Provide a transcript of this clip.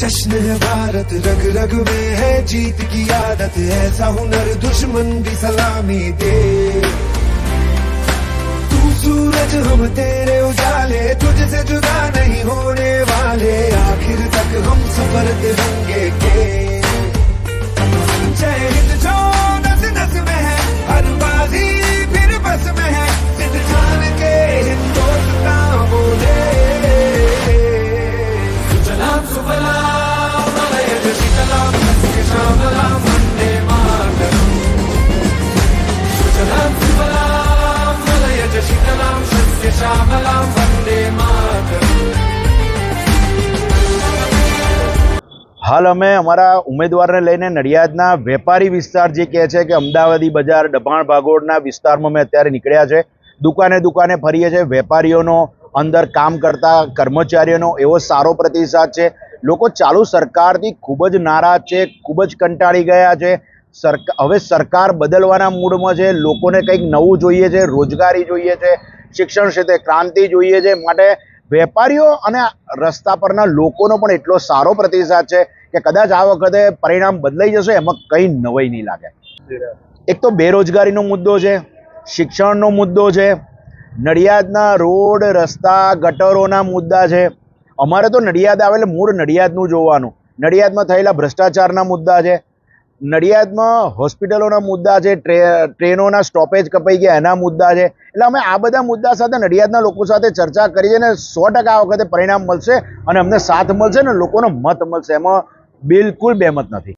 जश्न है भारत, रग रग में है जीत की आदत, ऐसा हुनर दुश्मन भी सलामी दे। तू सूरज हम तेरे उजाले, तुझसे जुदा नहीं होने वाले, आखिर तक हम सफर तिरंगे के। जय हिंद जो नस नस में है, हर बाजी फिर बस में है, सिद्ध ठान के हिंदुस्तान बोले। सुजलाम सुफलाम मलयज शीतलाम सस्य श्यामलाम वंदे मातरम। सुजलाम सुफलाम मलयज शीतलाम सस्य श्यामलाम वंदे मातरम। हाल अमे अमरा उम्मीदवार ने लईने नडियादना वेपारी विस्तार जे कहे छे के अमदावादी बजार डभाण भागोळना विस्तारमां अमे अत्यारे निकळ्या छे। दुकाने दुकाने फरीए छे। वेपारीओनो अंदर काम करता कर्मचारीओनो एवो सारो प्रतिसाद छे। लोको चालू सरकारथी खूब ज नाराज छे, खूब ज कंटाळी गया छे। हवे सरकार बदलवाना मूडमां छे। लोकोने कंईक नवुं जोईए छे, रोजगारी जोईए छे, शिक्षण क्षेत्रे क्रांति जोईए छे। माटे वेपारीओ अने रस्ता परना लोकोनो पण एटलो सारो प्रतिसाद छे कि कदाच आ वखते परिणाम बदलाई जशे, एमां कई नवाई नहीं लागे। एक तो बेरोजगारीनो मुद्दो छे, शिक्षणनो मुद्दो छे, नडियादना रोड रस्ता गटरोना मुद्दा छे। अमारे तो नडियाद आवे એટલે મૂળ નડિયાદનું જોવાનું। નડિયાદમાં થયેલા ભ્રષ્ટાચારના મુદ્દા છે, નડિયાદમાં હોસ્પિટલોના મુદ્દા છે, ટ્રેનોના સ્ટોપેજ કપાઈ ગયા એના મુદ્દા છે। એટલે અમે આ બધા મુદ્દા સાથે નડિયાદના લોકો સાથે ચર્ચા કરી છે ને 100% આ વખતે પરિણામ મળશે અને અમને સાથ મળશે ને લોકોનો મત મળશે, એમાં બિલકુલ બેમત નથી।